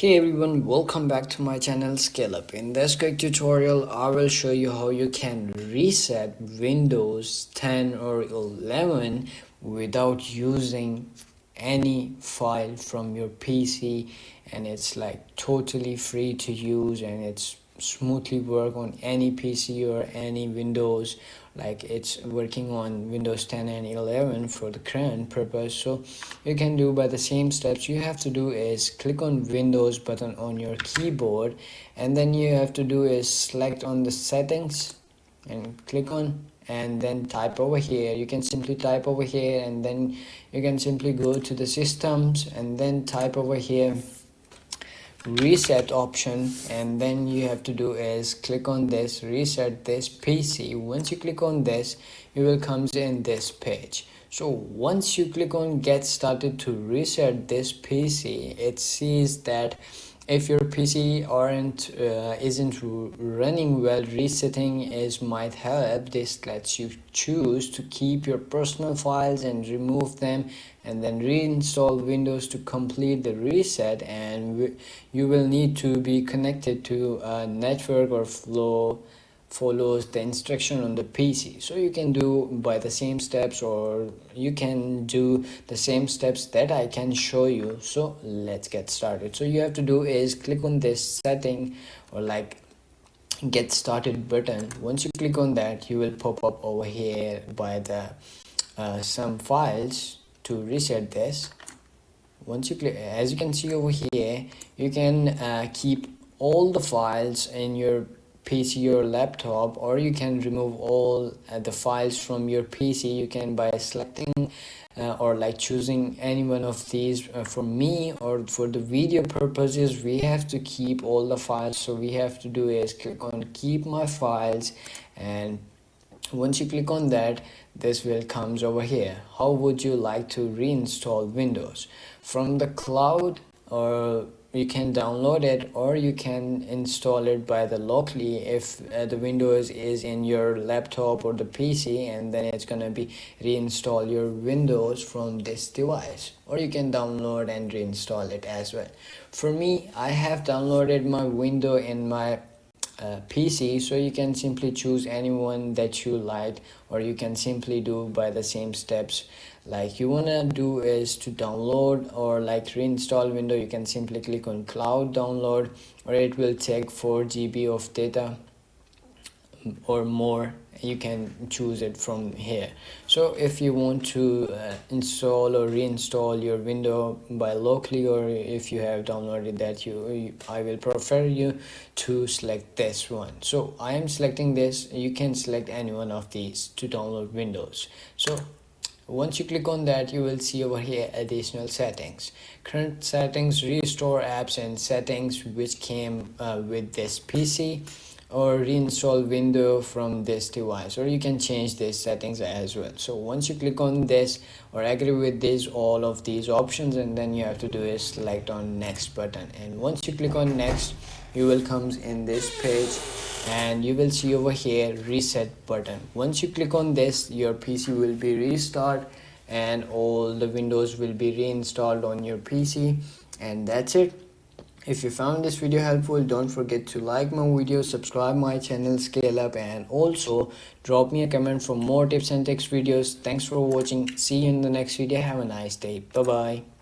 Hey everyone, welcome back to my channel Scale Up. In this quick tutorial, I will show you how you can reset Windows 10 or 11 without using any file from your PC, and it's like totally free to use and it's smoothly work on any PC or any Windows. Like it's working on Windows 10 and 11 for the current purpose. So you can do by the same steps. You have to do is click on Windows button on your keyboard, and then you have to do is select on the settings and click on, and then type over here. You can simply type over here, and then you can simply go to the systems and then type over here reset option, and then you have to do is click on this reset this PC. Once you click on this, you will comes in this page. So once you click on get started to reset this PC, it sees that if your PC isn't running well, resetting is might help. This lets you choose to keep your personal files and remove them, and then reinstall Windows to complete the reset. And you will need to be connected to a network or follows the instruction on the PC. So you can do by the same steps, or you can do the same steps that I can show you. So let's get started. So you have to do is click on this setting or like get started button. Once you click on that, you will pop up over here by the some files to reset this. Once you click, as you can see over here, you can keep all the files in your PC or laptop, or you can remove all the files from your PC. You can by selecting or like choosing any one of these. For me or for the video purposes, we have to keep all the files, so we have to do is click on keep my files, and once you click on that, this will comes over here. How would you like to reinstall Windows from the cloud, or you can download it, or you can install it by the locally if the Windows is in your laptop or the PC, and then it's gonna be reinstall your Windows from this device, or you can download and reinstall it as well. For me, I have downloaded my window in my PC, so you can simply choose anyone that you like, or you can simply do by the same steps. Like you wanna do is to download or like reinstall window, you can simply click on cloud download, or it will take 4 GB of data or more. You can choose it from here. So if you want to install or reinstall your window by locally, or if you have downloaded that, I will prefer you to select this one. So I am selecting this. You can select any one of these to download Windows. So once you click on that, you will see over here additional settings, current settings, restore apps and settings which came with this PC, or reinstall window from this device, or you can change these settings as well. So once you click on this or agree with this all of these options, and then you have to do is select on next button, and once you click on next, you will comes in this page, and you will see over here reset button. Once you click on this, your PC will be restart and all the Windows will be reinstalled on your PC, and that's it. If you found this video helpful, don't forget to like my video, subscribe my channel Scale Up, and also drop me a comment for more tips and tricks videos. Thanks for watching. See you in the next video. Have a nice day. Bye bye.